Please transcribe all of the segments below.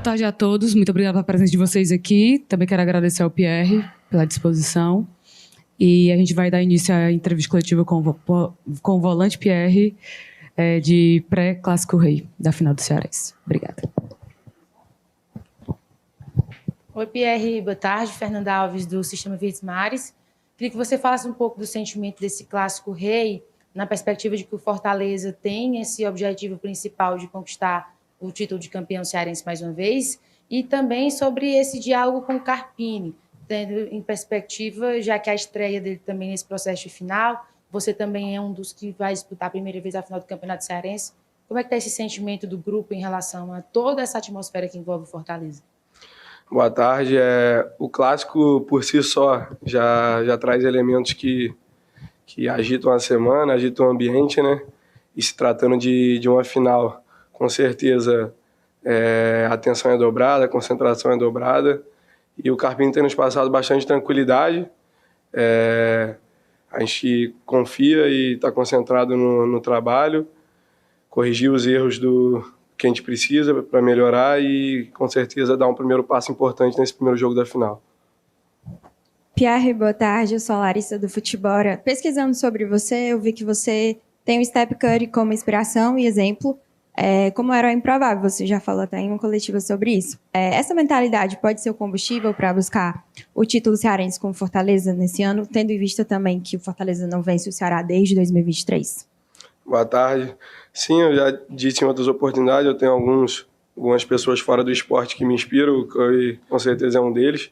Boa tarde a todos, muito obrigada pela presença de vocês aqui. Também quero agradecer ao Pierre pela disposição. E a gente vai dar início à entrevista coletiva com o volante Pierre, de pré-Clássico Rei, da final do Cearense. Obrigada. Oi, Pierre, boa tarde. Fernanda Alves, do Sistema Verdes Mares. Queria que você falasse um pouco do sentimento desse Clássico Rei, na perspectiva de que o Fortaleza tem esse objetivo principal de conquistar o título de campeão cearense mais uma vez, e também sobre esse diálogo com o Carpini, tendo em perspectiva, já que a estreia dele também nesse processo de final, você também é um dos que vai disputar a primeira vez a final do Campeonato Cearense. Como é que está esse sentimento do grupo em relação a toda essa atmosfera que envolve o Fortaleza? Boa tarde. O clássico, por si só, já traz elementos que agitam a semana, agitam o ambiente, né? E se tratando de uma final, com certeza a atenção é dobrada, a concentração é dobrada. E o Carpini tem nos passado bastante tranquilidade. A gente confia e está concentrado no trabalho, corrigir os erros que a gente precisa para melhorar e, com certeza, dar um primeiro passo importante nesse primeiro jogo da final. Pierre, boa tarde. Eu sou a Larissa do Futebora. Pesquisando sobre você, eu vi que você tem o Steph Curry como inspiração e exemplo. Como era improvável, você já falou até em uma coletiva sobre isso. Essa mentalidade pode ser o combustível para buscar o título cearense com o Fortaleza nesse ano, tendo em vista também que o Fortaleza não vence o Ceará desde 2023? Boa tarde. Sim, eu já disse em outras oportunidades, eu tenho algumas pessoas fora do esporte que me inspiram, o Curry com certeza é um deles,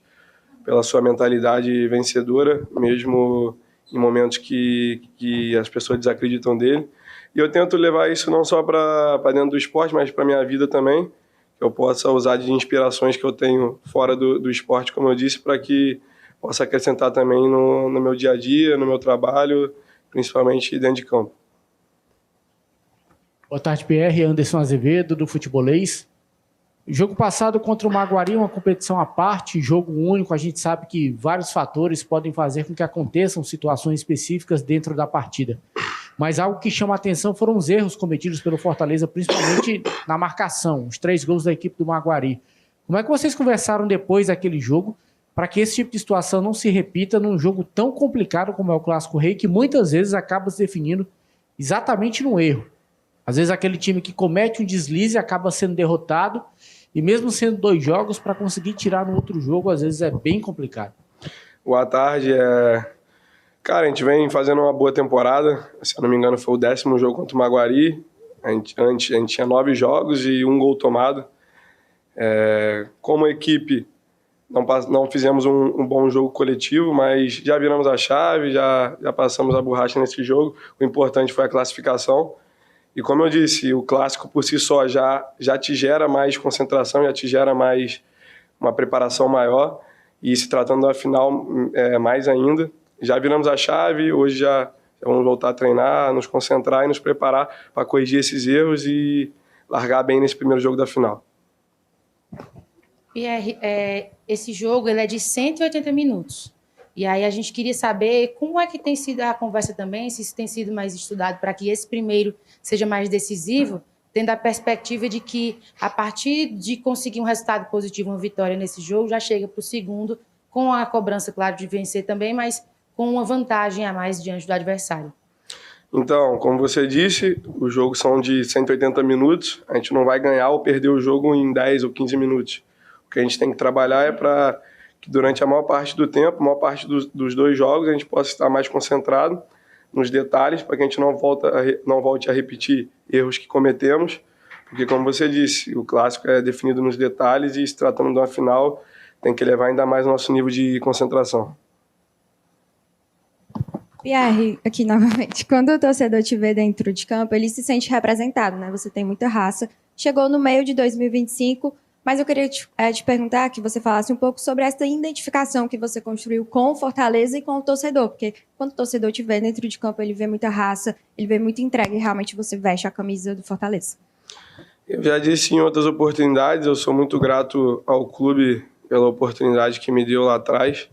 pela sua mentalidade vencedora, mesmo em momentos que as pessoas desacreditam dele. E eu tento levar isso não só para dentro do esporte, mas para a minha vida também, que eu possa usar de inspirações que eu tenho fora do esporte, como eu disse, para que possa acrescentar também no meu dia a dia, no meu trabalho, principalmente dentro de campo. Boa tarde, Pierre. Anderson Azevedo, do Futebolês. Jogo passado contra o Maguari, uma competição à parte, jogo único. A gente sabe que vários fatores podem fazer com que aconteçam situações específicas dentro da partida. Mas algo que chama a atenção foram os erros cometidos pelo Fortaleza, principalmente na marcação, os 3 gols da equipe do Maguari. Como é que vocês conversaram depois daquele jogo para que esse tipo de situação não se repita num jogo tão complicado como é o Clássico Rei, que muitas vezes acaba se definindo exatamente no erro? Às vezes aquele time que comete um deslize acaba sendo derrotado, e mesmo sendo 2 jogos, para conseguir tirar no outro jogo, às vezes é bem complicado. Boa tarde. Cara, a gente vem fazendo uma boa temporada. Se eu não me engano, foi o 10º jogo contra o Maguari. A gente tinha 9 jogos e 1 gol tomado. Como equipe, não fizemos um bom jogo coletivo, mas já viramos a chave, já passamos a borracha nesse jogo. O importante foi a classificação. E como eu disse, o clássico por si só já te gera mais concentração, já te gera mais uma preparação maior. E se tratando da final, mais ainda. Já viramos a chave, hoje já vamos voltar a treinar, nos concentrar e nos preparar para corrigir esses erros e largar bem nesse primeiro jogo da final. Pierre, esse jogo ele é de 180 minutos. E aí a gente queria saber como é que tem sido a conversa também, se isso tem sido mais estudado para que esse primeiro seja mais decisivo, tendo a perspectiva de que, a partir de conseguir um resultado positivo, uma vitória nesse jogo, já chega para o segundo, com a cobrança, claro, de vencer também, mas com uma vantagem a mais diante do adversário. Então, como você disse, os jogos são de 180 minutos, a gente não vai ganhar ou perder o jogo em 10 ou 15 minutos. O que a gente tem que trabalhar é para que durante a maior parte do tempo, a maior parte dos 2 jogos, a gente possa estar mais concentrado nos detalhes, para que a gente não volte a repetir erros que cometemos, porque, como você disse, o clássico é definido nos detalhes e, se tratando de uma final, tem que elevar ainda mais o nosso nível de concentração. Pierre, aqui novamente, quando o torcedor te vê dentro de campo, ele se sente representado, né? Você tem muita raça. Chegou no meio de 2025, mas eu queria te perguntar que você falasse um pouco sobre essa identificação que você construiu com o Fortaleza e com o torcedor, porque quando o torcedor te vê dentro de campo, ele vê muita raça, ele vê muita entrega e realmente você veste a camisa do Fortaleza. Eu já disse em outras oportunidades, eu sou muito grato ao clube pela oportunidade que me deu lá atrás.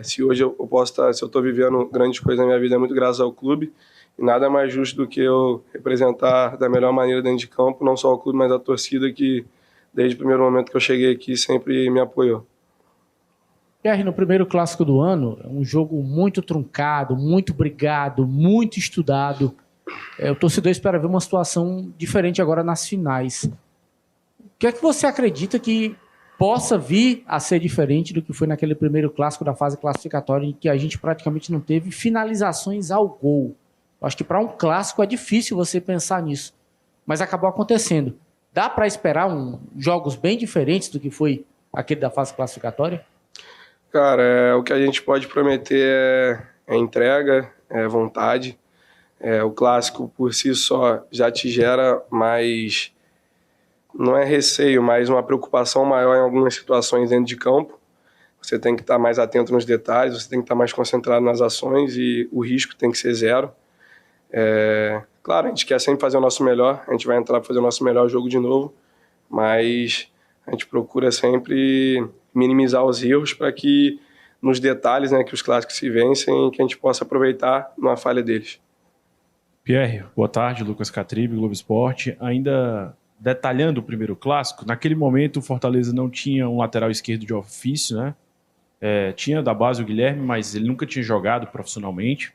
Se hoje eu posso estar, se eu estou vivendo grandes coisas na minha vida, é muito graças ao clube. E nada mais justo do que eu representar da melhor maneira dentro de campo, não só o clube, mas a torcida que desde o primeiro momento que eu cheguei aqui, sempre me apoiou. Pierre, no primeiro clássico do ano, é um jogo muito truncado, muito brigado, muito estudado. O torcedor espera ver uma situação diferente agora nas finais. O que é que você acredita que possa vir a ser diferente do que foi naquele primeiro clássico da fase classificatória, em que a gente praticamente não teve finalizações ao gol? Eu acho que para um clássico é difícil você pensar nisso, mas acabou acontecendo. Dá para esperar jogos bem diferentes do que foi aquele da fase classificatória? Cara, o que a gente pode prometer é entrega, é vontade. O clássico por si só já te gera mais, não é receio, mas uma preocupação maior em algumas situações dentro de campo. Você tem que estar mais atento nos detalhes, você tem que estar mais concentrado nas ações e o risco tem que ser zero. Claro, a gente quer sempre fazer o nosso melhor, a gente vai entrar para fazer o nosso melhor jogo de novo, mas a gente procura sempre minimizar os erros para que nos detalhes, né, que os clássicos se vencem, que a gente possa aproveitar numa falha deles. Pierre, boa tarde, Lucas Catribe, Globo Esporte. Ainda detalhando o primeiro clássico, naquele momento o Fortaleza não tinha um lateral esquerdo de ofício, né? Tinha da base o Guilherme, mas ele nunca tinha jogado profissionalmente.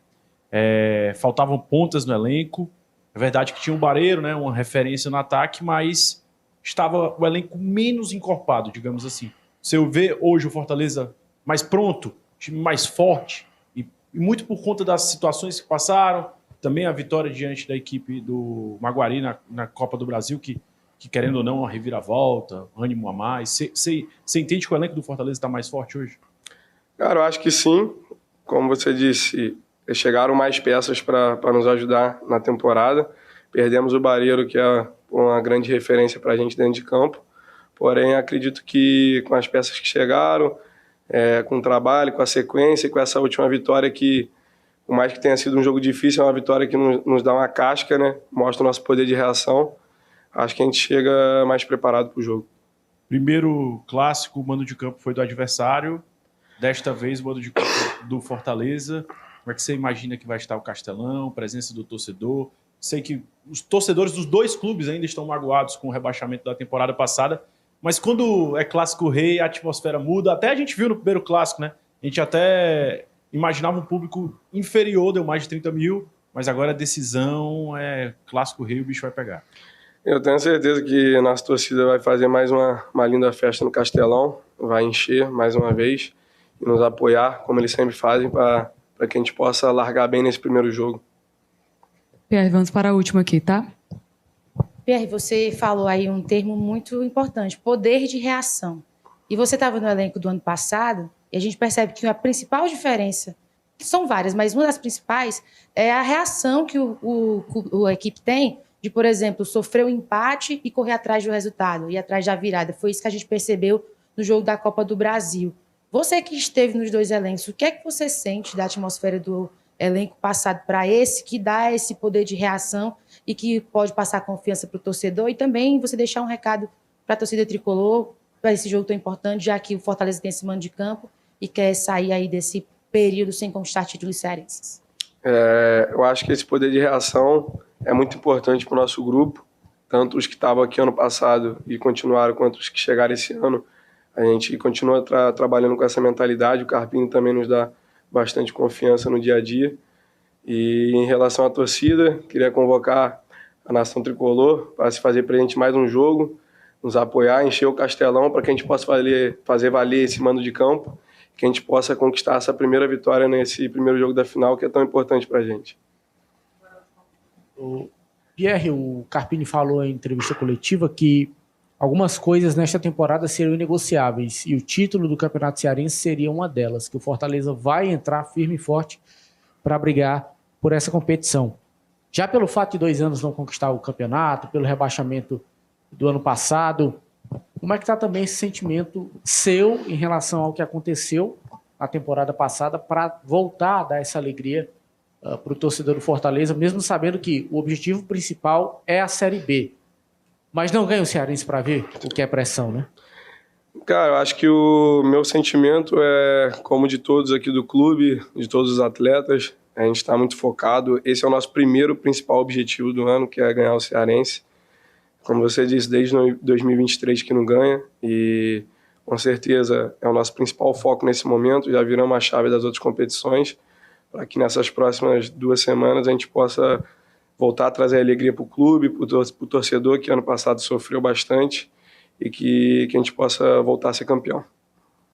Faltavam pontas no elenco. É verdade que tinha um Bareiro, né, uma referência no ataque, mas estava o elenco menos encorpado, digamos assim. Você vê hoje o Fortaleza mais pronto, time mais forte, e muito por conta das situações que passaram, também a vitória diante da equipe do Maguari na Copa do Brasil, que querendo ou não, uma reviravolta, ânimo a mais. Você entende que o elenco do Fortaleza está mais forte hoje? Cara, eu acho que sim. Como você disse, chegaram mais peças para nos ajudar na temporada. Perdemos o Bareiro, que é uma grande referência para a gente dentro de campo. Porém, acredito que com as peças que chegaram, com o trabalho, com a sequência, com essa última vitória que, por mais que tenha sido um jogo difícil, é uma vitória que nos dá uma casca, né? Mostra o nosso poder de reação. Acho que a gente chega mais preparado para o jogo. Primeiro clássico, o mando de campo foi do adversário. Desta vez, o mando de campo do Fortaleza. Como é que você imagina que vai estar o Castelão, presença do torcedor? Sei que os torcedores dos dois clubes ainda estão magoados com o rebaixamento da temporada passada, mas quando é clássico rei, a atmosfera muda. Até a gente viu no primeiro clássico, né? A gente até imaginava um público inferior, deu mais de 30 mil, mas agora a decisão é clássico rei, o bicho vai pegar. Eu tenho certeza que a nossa torcida vai fazer mais uma linda festa no Castelão, vai encher mais uma vez e nos apoiar, como eles sempre fazem, para que a gente possa largar bem nesse primeiro jogo. Pierre, vamos para a última aqui, tá? Pierre, você falou aí um termo muito importante, poder de reação. E você estava no elenco do ano passado, e a gente percebe que a principal diferença, são várias, mas uma das principais é a reação que a equipe tem de, por exemplo, sofrer um empate e correr atrás do resultado, ir atrás da virada. Foi isso que a gente percebeu no jogo da Copa do Brasil. Você que esteve nos dois elencos, o que é que você sente da atmosfera do elenco passado para esse, que dá esse poder de reação e que pode passar confiança para o torcedor, e também você deixar um recado para a torcida tricolor, para esse jogo tão importante, já que o Fortaleza tem esse mando de campo e quer sair aí desse período sem conquistar títulos cearenses? Eu acho que esse poder de reação é muito importante para o nosso grupo, tanto os que estavam aqui ano passado e continuaram, quanto os que chegaram esse ano. A gente continua trabalhando com essa mentalidade, o Carpini também nos dá bastante confiança no dia a dia. E em relação à torcida, queria convocar a nação tricolor para se fazer presente mais um jogo, nos apoiar, encher o Castelão para que a gente possa fazer valer esse mando de campo, que a gente possa conquistar essa primeira vitória nesse primeiro jogo da final, que é tão importante para a gente. Pierre, o Carpini falou em entrevista coletiva que algumas coisas nesta temporada seriam inegociáveis e o título do Campeonato Cearense seria uma delas, que o Fortaleza vai entrar firme e forte para brigar por essa competição. Já pelo fato de 2 anos não conquistar o campeonato, pelo rebaixamento do ano passado, como é que está também esse sentimento seu em relação ao que aconteceu na temporada passada para voltar a dar essa alegria para o torcedor do Fortaleza, mesmo sabendo que o objetivo principal é a Série B? Mas não ganha o Cearense para ver o que é pressão, né? Cara, eu acho que o meu sentimento é como de todos aqui do clube, de todos os atletas. A gente está muito focado. Esse é o nosso primeiro principal objetivo do ano, que é ganhar o Cearense. como você disse, desde 2023 que não ganha e com certeza é o nosso principal foco nesse momento. Já viramos a chave das outras competições para que nessas próximas 2 semanas a gente possa voltar a trazer alegria para o clube, para o torcedor que ano passado sofreu bastante e que a gente possa voltar a ser campeão.